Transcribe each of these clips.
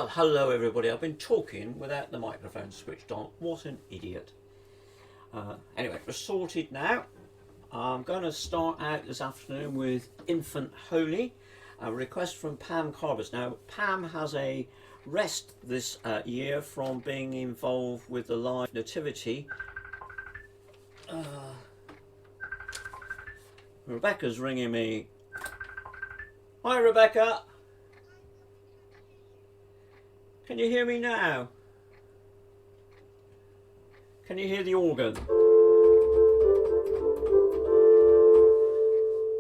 Well, hello everybody. I've been talking without the microphone switched on. What an idiot. Anyway, we're sorted now. I'm going to start out this afternoon with Infant Holy, a request from Pam Carbis. Now, Pam has a rest this year from being involved with the live nativity. Rebecca's ringing me. Hi, Rebecca. Can you hear me now? Can you hear the organ?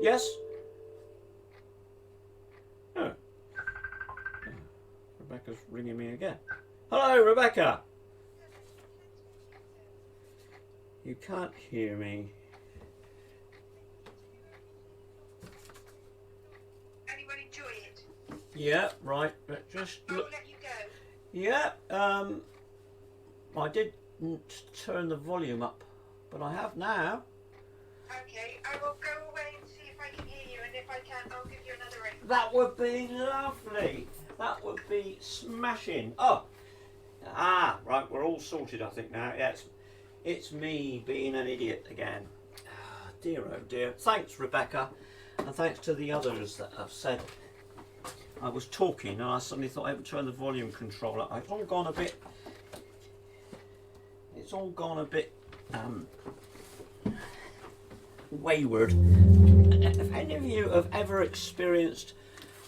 Yes? Oh. Rebecca's ringing me again. Hello, Rebecca. You can't hear me. Anyone enjoy it? Yeah, right. But just I'll look. let you go. Yeah, I didn't turn the volume up, but I have now. Okay, I will go away and see if I can hear you, and if I can, I'll give you another ring. That would be lovely. That would be smashing. Oh, right, we're all sorted, I think now. Yeah, it's me being an idiot again. Dear, oh dear. Thanks, Rebecca, and thanks to the others that have said. I was talking and I suddenly thought I would turn the volume control up. It's all gone a bit. It's all gone a bit wayward. If any of you have ever experienced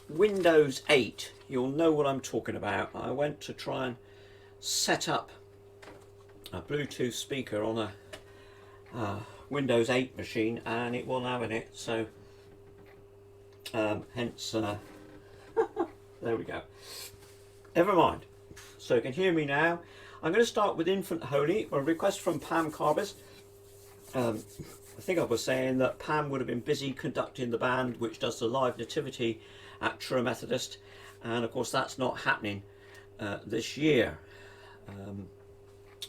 Windows 8, you'll know what I'm talking about. I went to try and set up a Bluetooth speaker on a Windows 8 machine, and it wasn't having it. So, hence. There we go. Never mind. So you can hear me now. I'm going to start with Infant Holy, a request from Pam Carbis. I think I was saying that Pam would have been busy conducting the band which does the live nativity at Truro Methodist, and of course that's not happening this year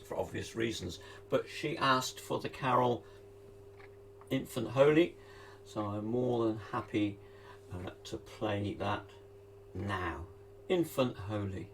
for obvious reasons. But she asked for the carol Infant Holy, so I'm more than happy to play that now. Infant Holy.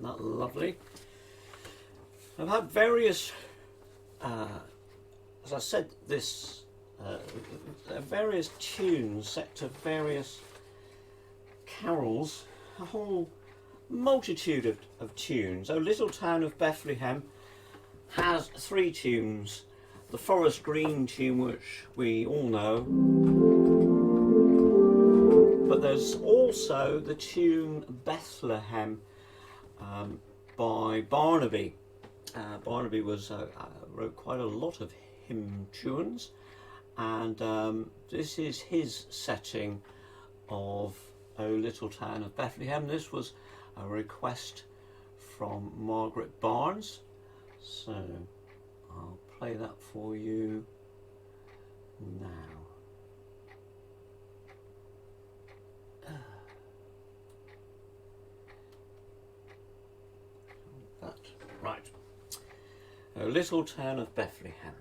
Isn't that lovely? I've had various as I said, this there are various tunes set to various carols, a whole multitude of tunes. Oh, Little Town of Bethlehem has 3 tunes. The Forest Green tune, which we all know, but there's also the tune Bethlehem by Barnaby. Barnaby wrote quite a lot of hymn tunes, and this is his setting of O Little Town of Bethlehem. This was a request from Margaret Barnes, so I'll play that for you now. That, right. O Little Town of Bethlehem.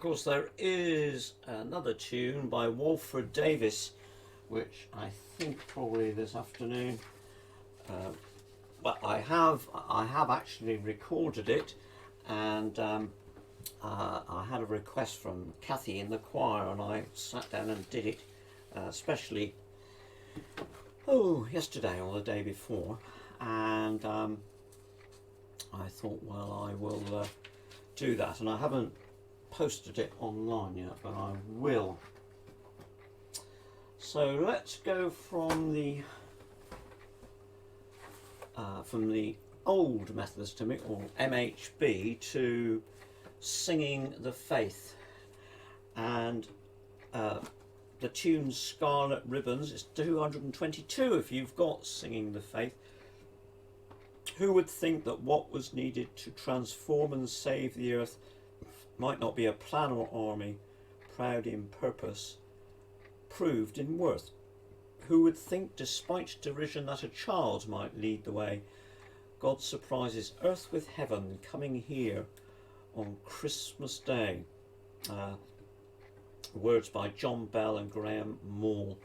course, there is another tune by Walford Davis, which I think probably this afternoon. Well, I have actually recorded it, and I had a request from Kathy in the choir, and I sat down and did it, especially yesterday or the day before, and I thought, well, I will do that, and I haven't posted it online yet, but I will. So let's go from the old Methodist hymn, or MHB, to Singing the Faith, and the tune Scarlet Ribbons is 222 if you've got Singing the Faith. Who would think that what was needed to transform and save the earth might not be a plan or army, proud in purpose, proved in worth? Who would think, despite derision, that a child might lead the way? God surprises earth with heaven, coming here on Christmas Day. Words by John Bell and Graham Moore.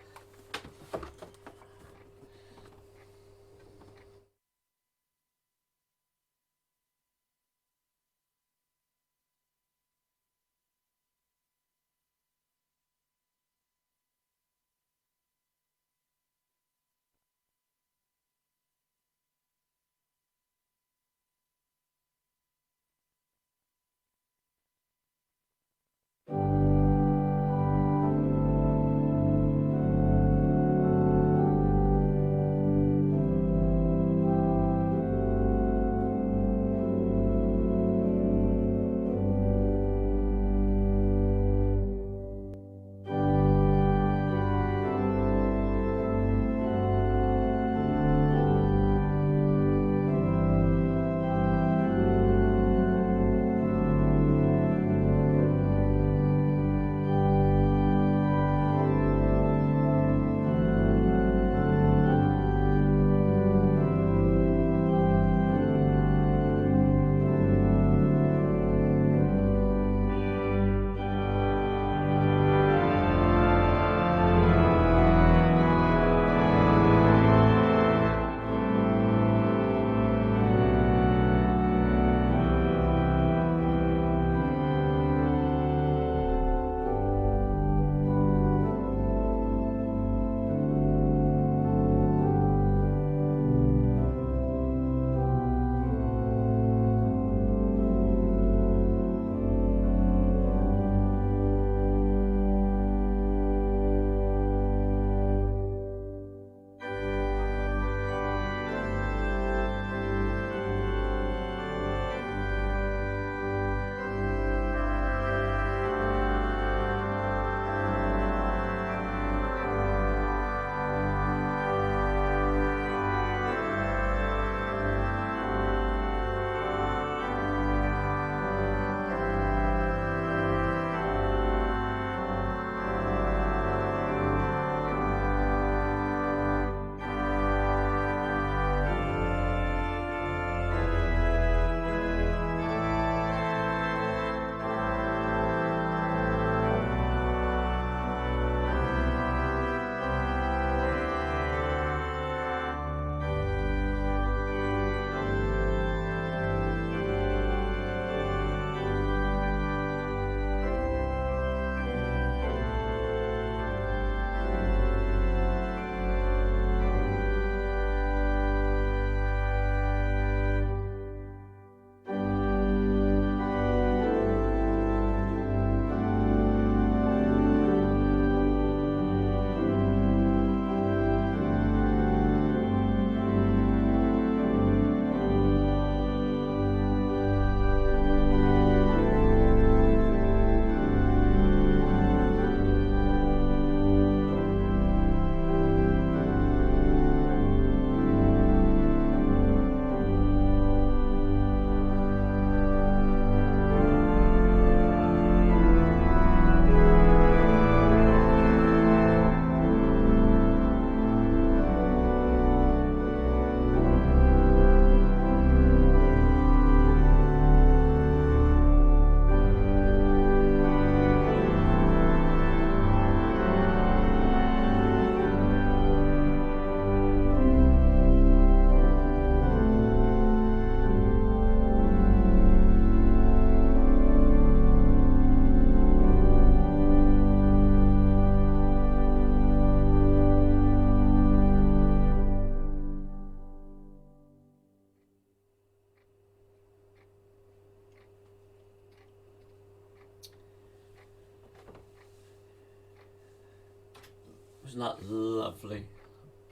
Isn't that lovely?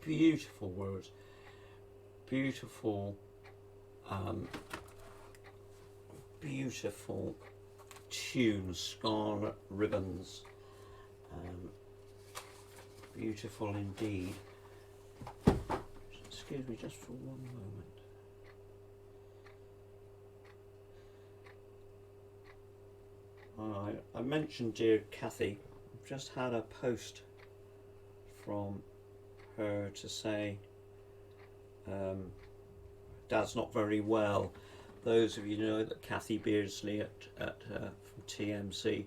Beautiful words. Beautiful, beautiful tune, Scarlet Ribbons. Beautiful indeed. Excuse me just for one moment. I mentioned dear Kathy. I've just had a post from her to say Dad's not very well. Those of you know that Kathy Beardsley from TMC,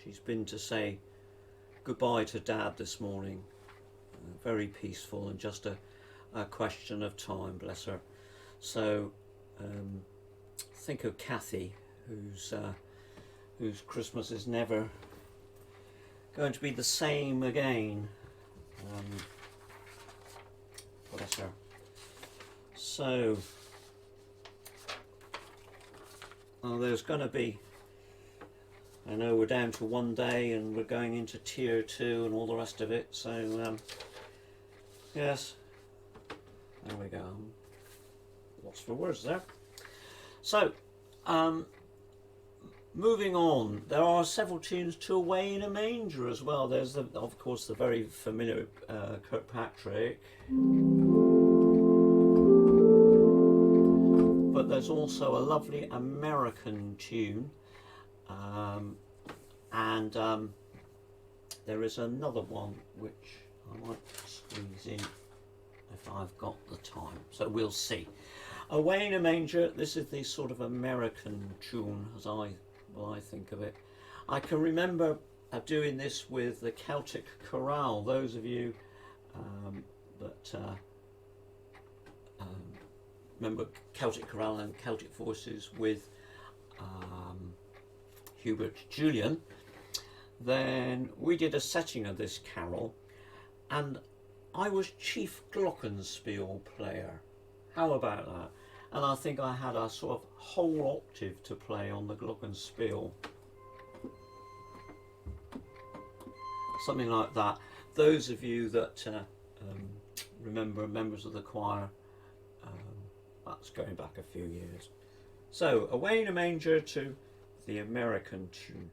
she's been to say goodbye to Dad this morning. Very peaceful and just a question of time, bless her. So think of Kathy, whose Christmas is never going to be the same again. Bless her. So there's going to be, I know we're down to one day and we're going into tier 2 and all the rest of it, so yes, there we go. Lots for words there. So moving on, there are several tunes to Away in a Manger as well. There's of course the very familiar Kirkpatrick, but there's also a lovely American tune, and there is another one which I might squeeze in if I've got the time, so we'll see. Away in a Manger, this is the sort of American tune as I think of it. I can remember doing this with the Celtic Chorale. Those of you that remember Celtic Chorale and Celtic Voices with Hubert Julian, then we did a setting of this carol and I was chief glockenspiel player. How about that? And I think I had a sort of whole octave to play on the glockenspiel. Something like that. Those of you that remember members of the choir, that's going back a few years. So, Away in a Manger to the American tune.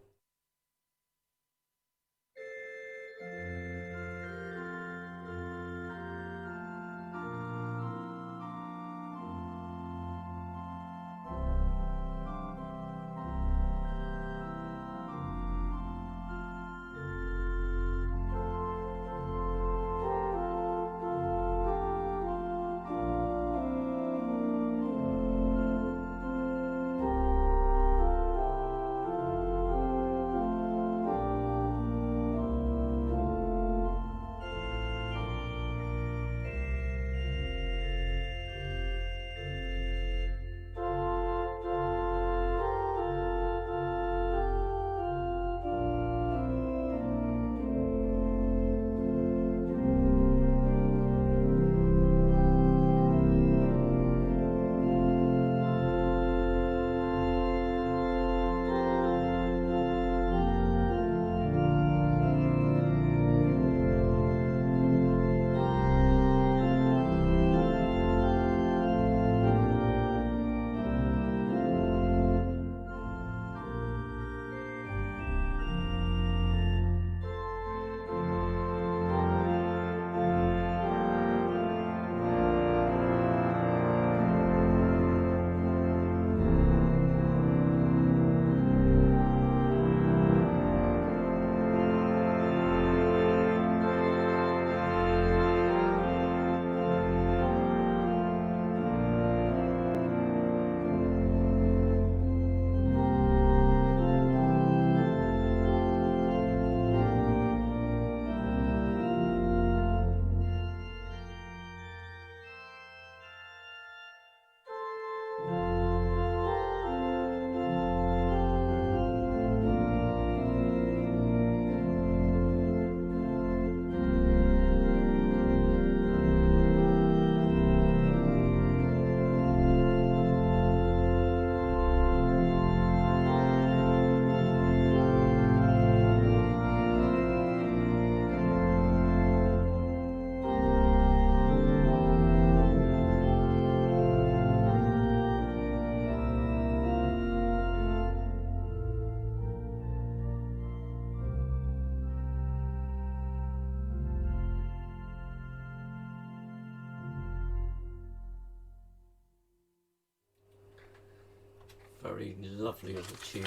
very lovely little tune.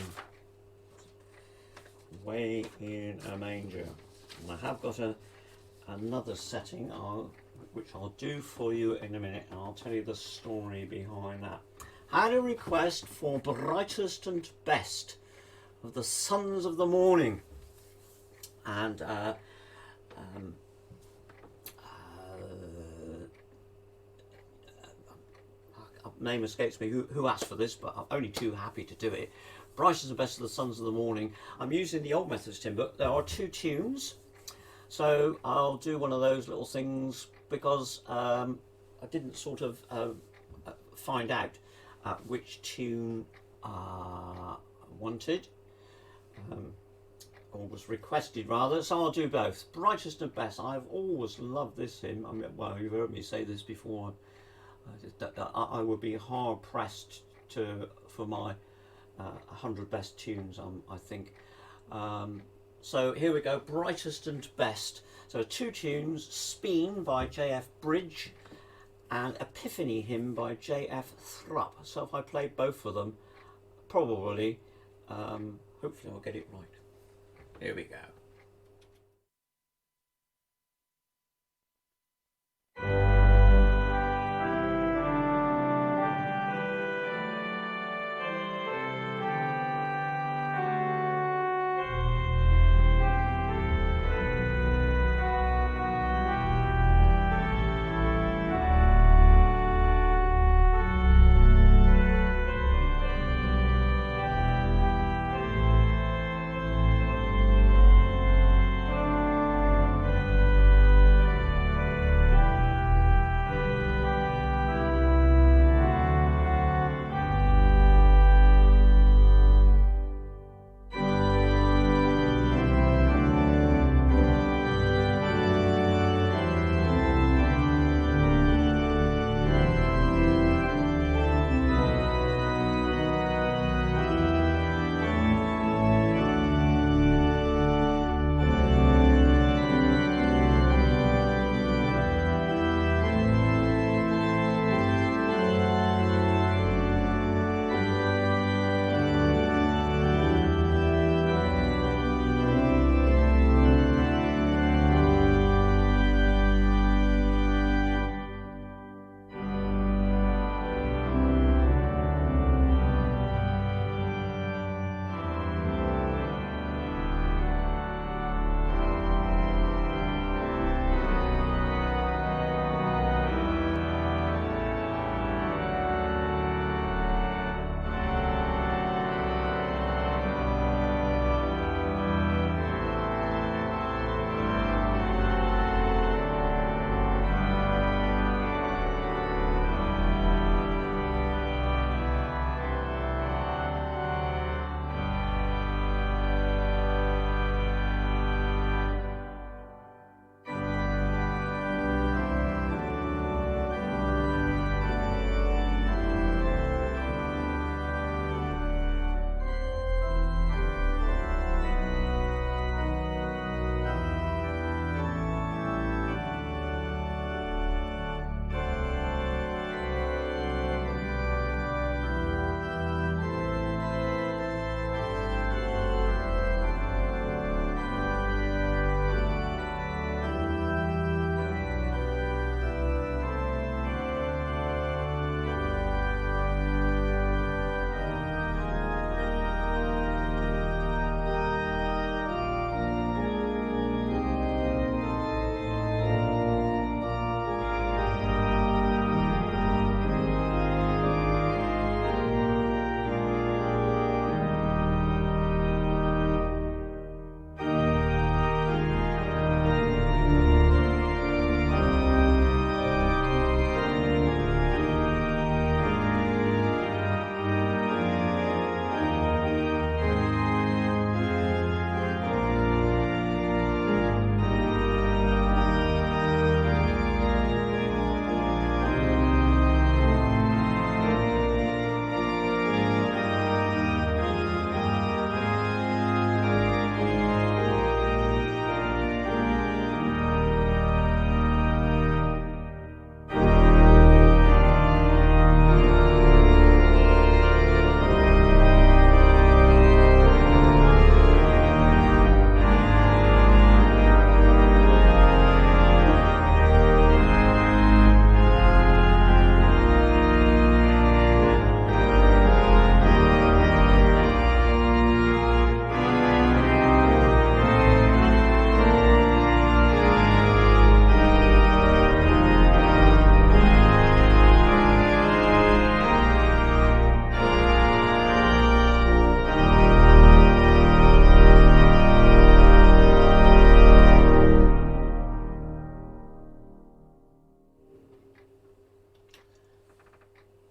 Way in a Manger. And I have got another setting which I'll do for you in a minute, and I'll tell you the story behind that. I had a request for Brightest and Best of the Sons of the Morning, and name escapes me who asked for this, but I'm only too happy to do it. Brightest and Best of the Sons of the Morning. I'm using the Old Methodist hymn book. There are 2 tunes, so I'll do one of those little things because I didn't sort of find out which tune I wanted, or was requested rather, so I'll do both. Brightest and Best. I've always loved this hymn. I mean, well, you've heard me say this before. I would be hard pressed for my 100 best tunes, I think. So here we go, Brightest and Best. So 2 tunes, Speen by J.F. Bridge and Epiphany Hymn by J.F. Thrupp. So if I play both of them, probably, hopefully I'll get it right. Here we go.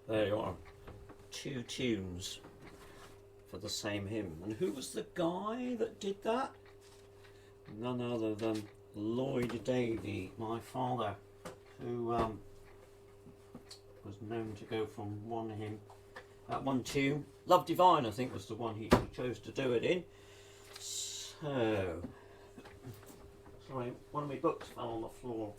There you are. 2 tunes for the same hymn. And who was the guy that did that? None other than Lloyd Davy, my father, who was known to go from one hymn, one tune. Love Divine, I think, was the one he chose to do it in. So, sorry, one of my books fell on the floor.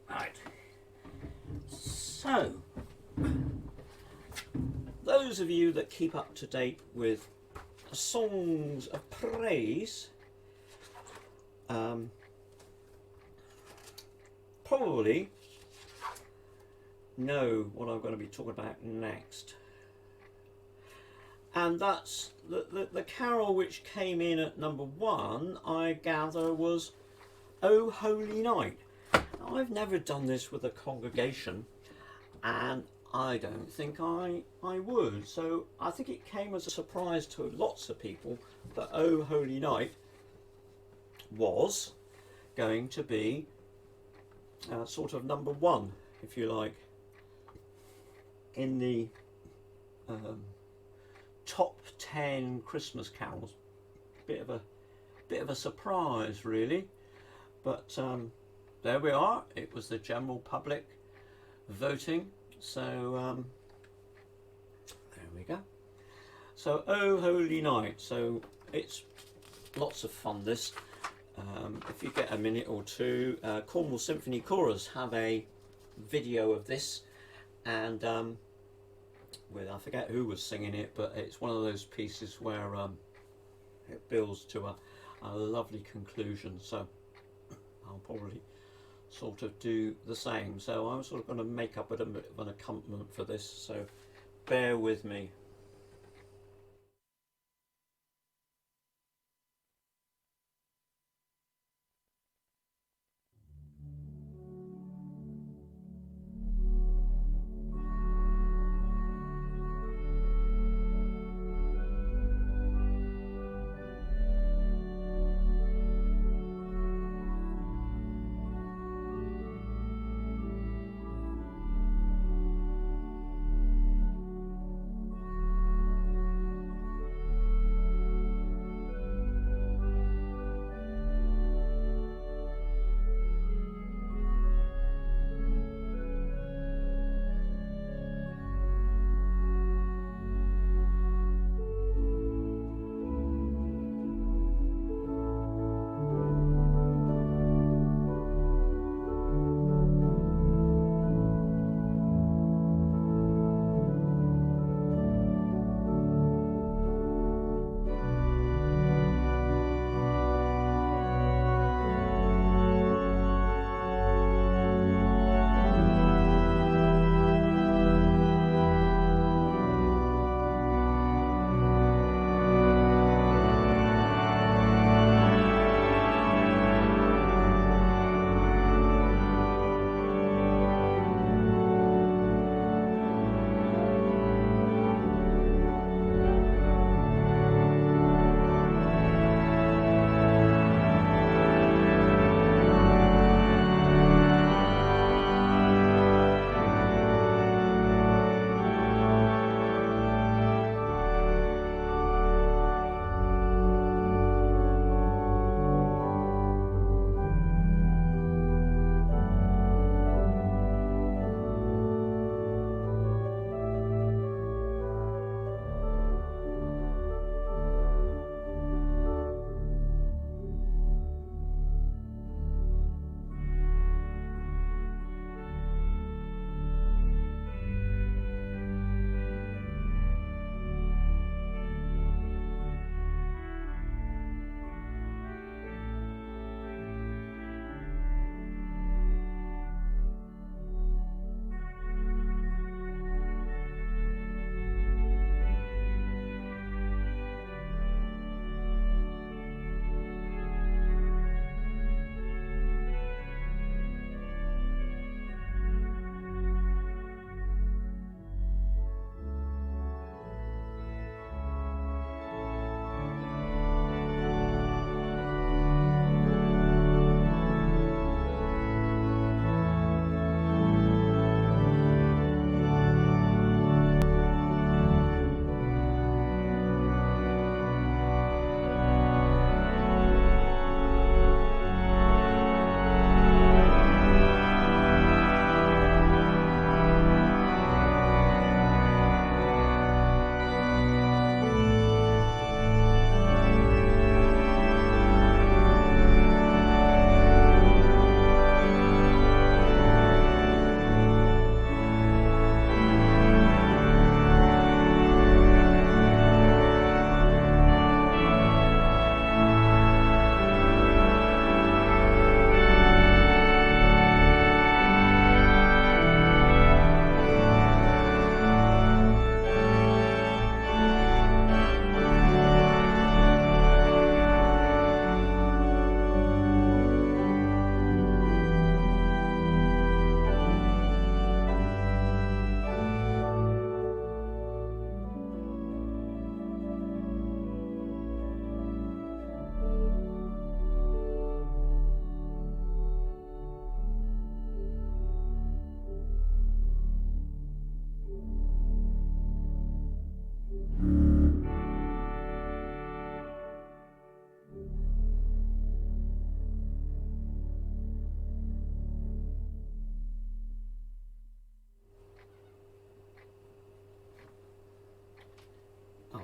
Right. So, those of you that keep up to date with songs of praise probably know what I'm going to be talking about next, and that's the carol which came in at number 1, I gather, was "O Holy Night." Now, I've never done this with a congregation, and I don't think I would, so I think it came as a surprise to lots of people that "O Holy Night" was going to be sort of number 1, if you like, in the top 10 Christmas carols. Bit of a surprise, really, but there we are. It was the general public voting, so there we go. So "O Holy Night," so it's lots of fun, this. If you get a minute or two, Cornwall Symphony Chorus have a video of this, and with, I forget who was singing it, but it's one of those pieces where it builds to a lovely conclusion, so I'll probably sort of do the same. So I'm sort of going to make up a bit of an accompaniment for this, so bear with me.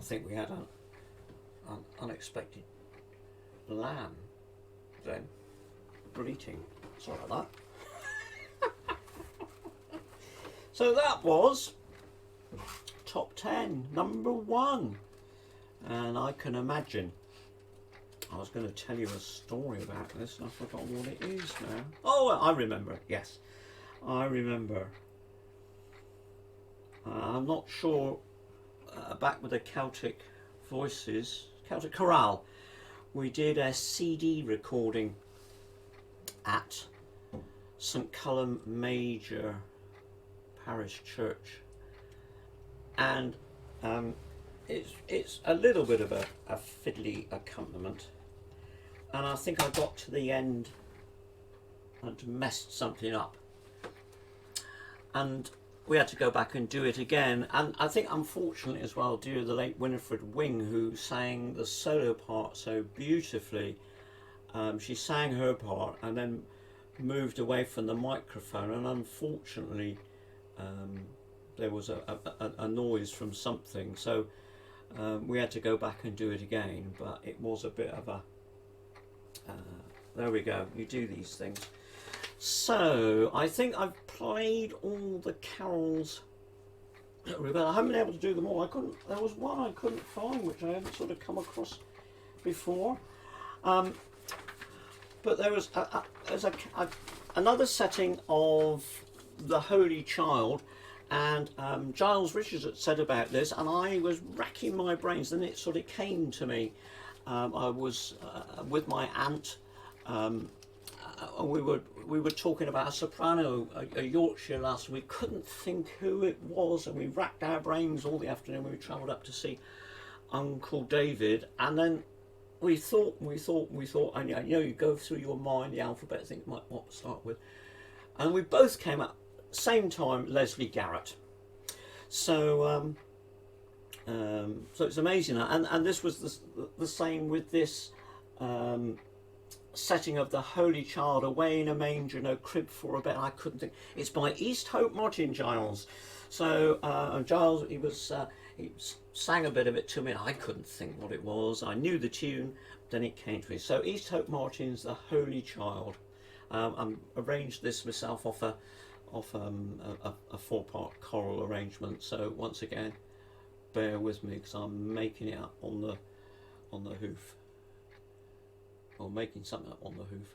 think we had an unexpected lamb then bleating. Sorry about that. So that was top 10, number 1. And I can imagine, I was going to tell you a story about this and I've forgotten what it is now. Oh, I remember, yes. I remember. I'm not sure, back with the Celtic Voices, Celtic Chorale, we did a CD recording at St Cullum Manger Parish Church, and it's a little bit of a fiddly accompaniment, and I think I got to the end and messed something up, and we had to go back and do it again. And I think, unfortunately as well, due to the late Winifred Wing, who sang the solo part so beautifully, she sang her part and then moved away from the microphone, and unfortunately there was a noise from something, so we had to go back and do it again. But it was a bit of a there we go, you do these things. So I think I've played all the carols. I haven't been able to do them all. There was one I couldn't find, which I hadn't sort of come across before. But there was another setting of the Holy Child, and Giles Richards had said about this, and I was racking my brains, and it sort of came to me. I was with my aunt. We were talking about a soprano, a Yorkshire lass. We couldn't think who it was, and we racked our brains all the afternoon. We travelled up to see Uncle David, and then we thought, and you go through your mind the alphabet, think what to start with, and we both came up same time, Leslie Garrett. So so it's amazing, and this was the same with this setting of the Holy Child away in a manger, no crib for a bed. I couldn't think. It's by East Hope Martin, Giles. So Giles, he sang a bit of it to me. I couldn't think what it was. I knew the tune, then it came to me. So East Hope Martin's The Holy Child. I arranged this myself off a 4-part choral arrangement. So once again, bear with me because I'm making it up on the hoof. Or making something up on the hoof.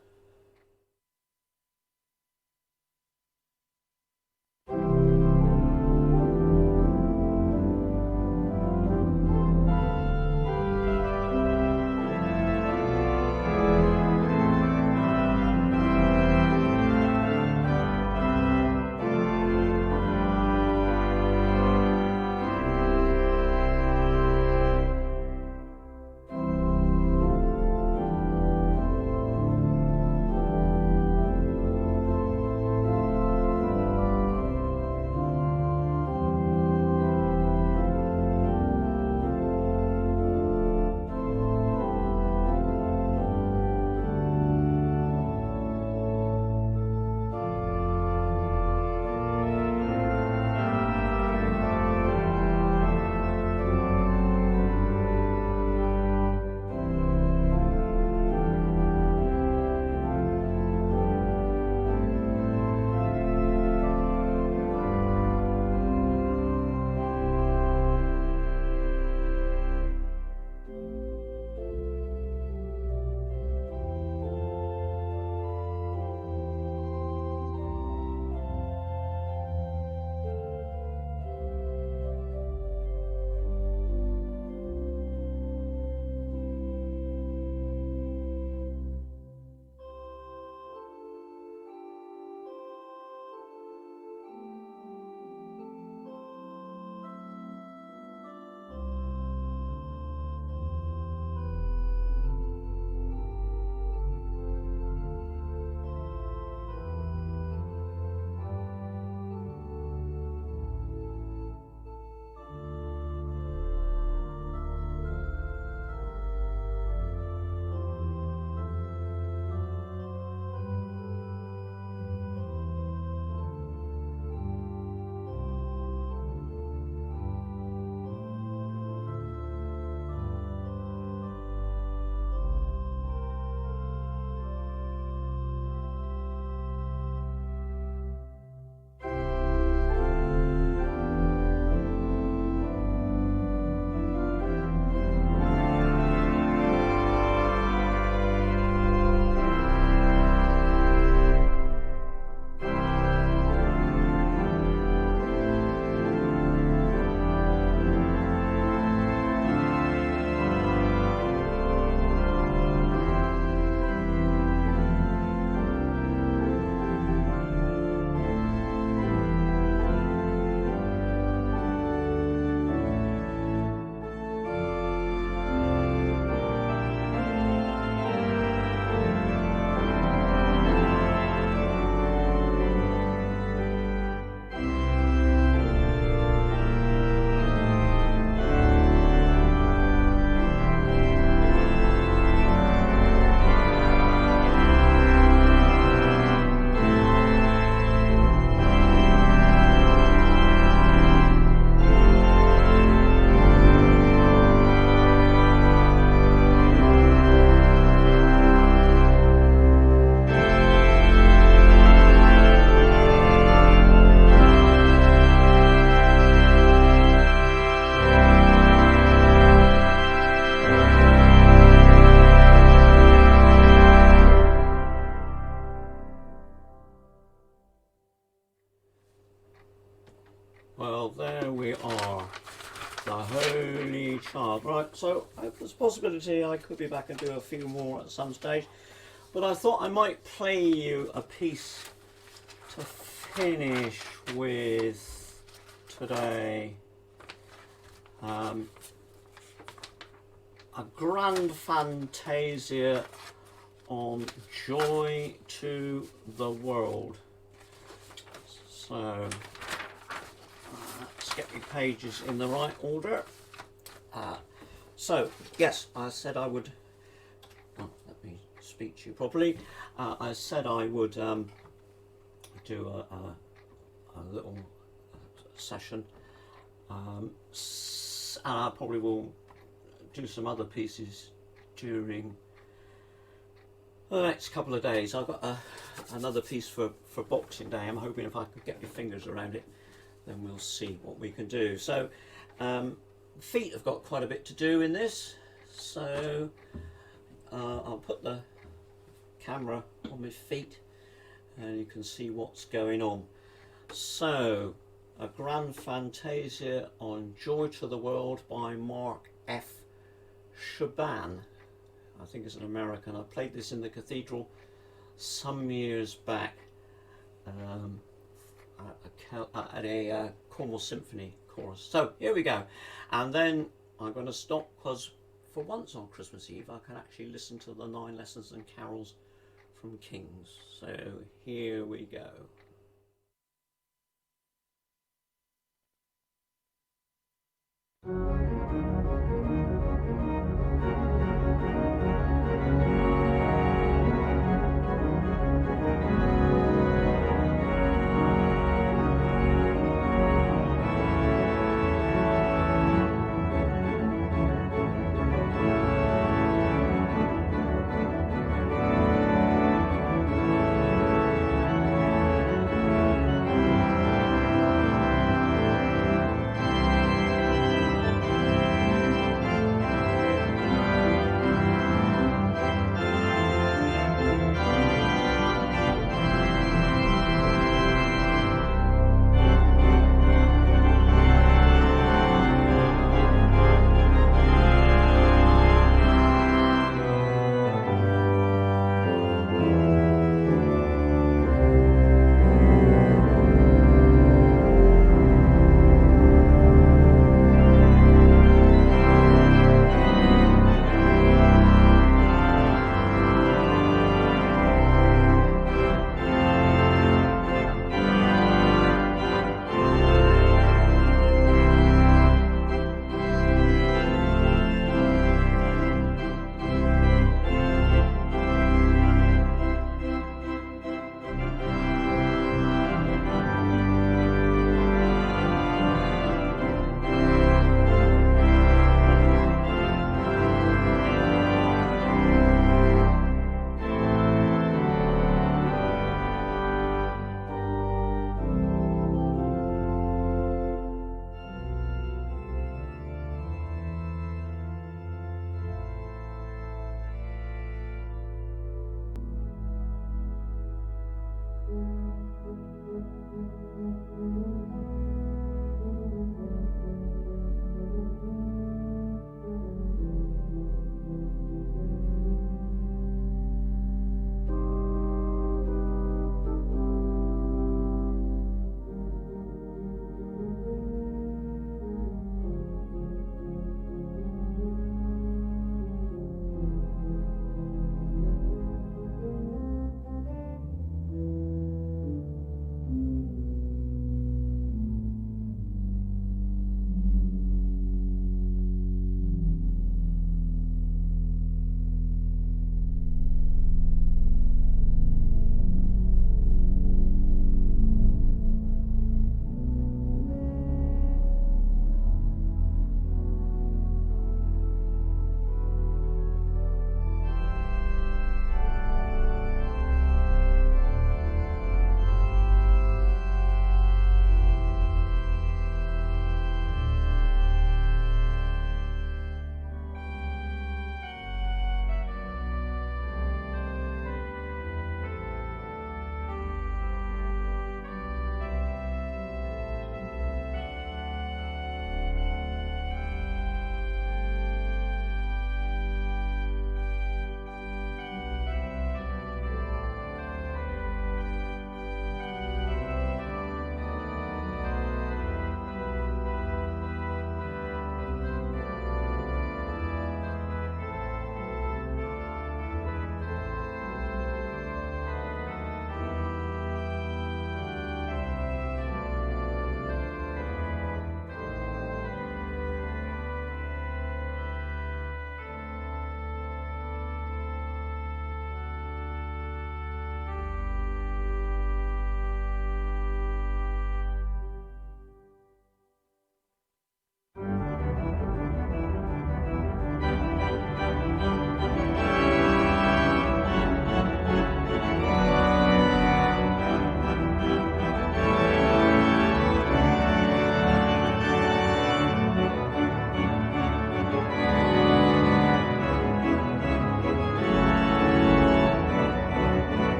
Right, so there's a possibility I could be back and do a few more at some stage, but I thought I might play you a piece to finish with today. A grand Fantasia on Joy to the World. So let's get your pages in the right order. So yes, I said I would. Oh, let me speak to you properly. I said I would do a little session, and I probably will do some other pieces during the next couple of days. I've got another piece for Boxing Day. I'm hoping if I could get my fingers around it, then we'll see what we can do. So feet have got quite a bit to do in this, so I'll put the camera on my feet and you can see what's going on. So a grand Fantasia on Joy to the World by Mark F. Shaban. I think it's an American. I played this in the cathedral some years back at a Cornwall Symphony chorus. So here we go, and then I'm going to stop because for once on Christmas Eve I can actually listen to the 9 lessons and carols from Kings. So here we go.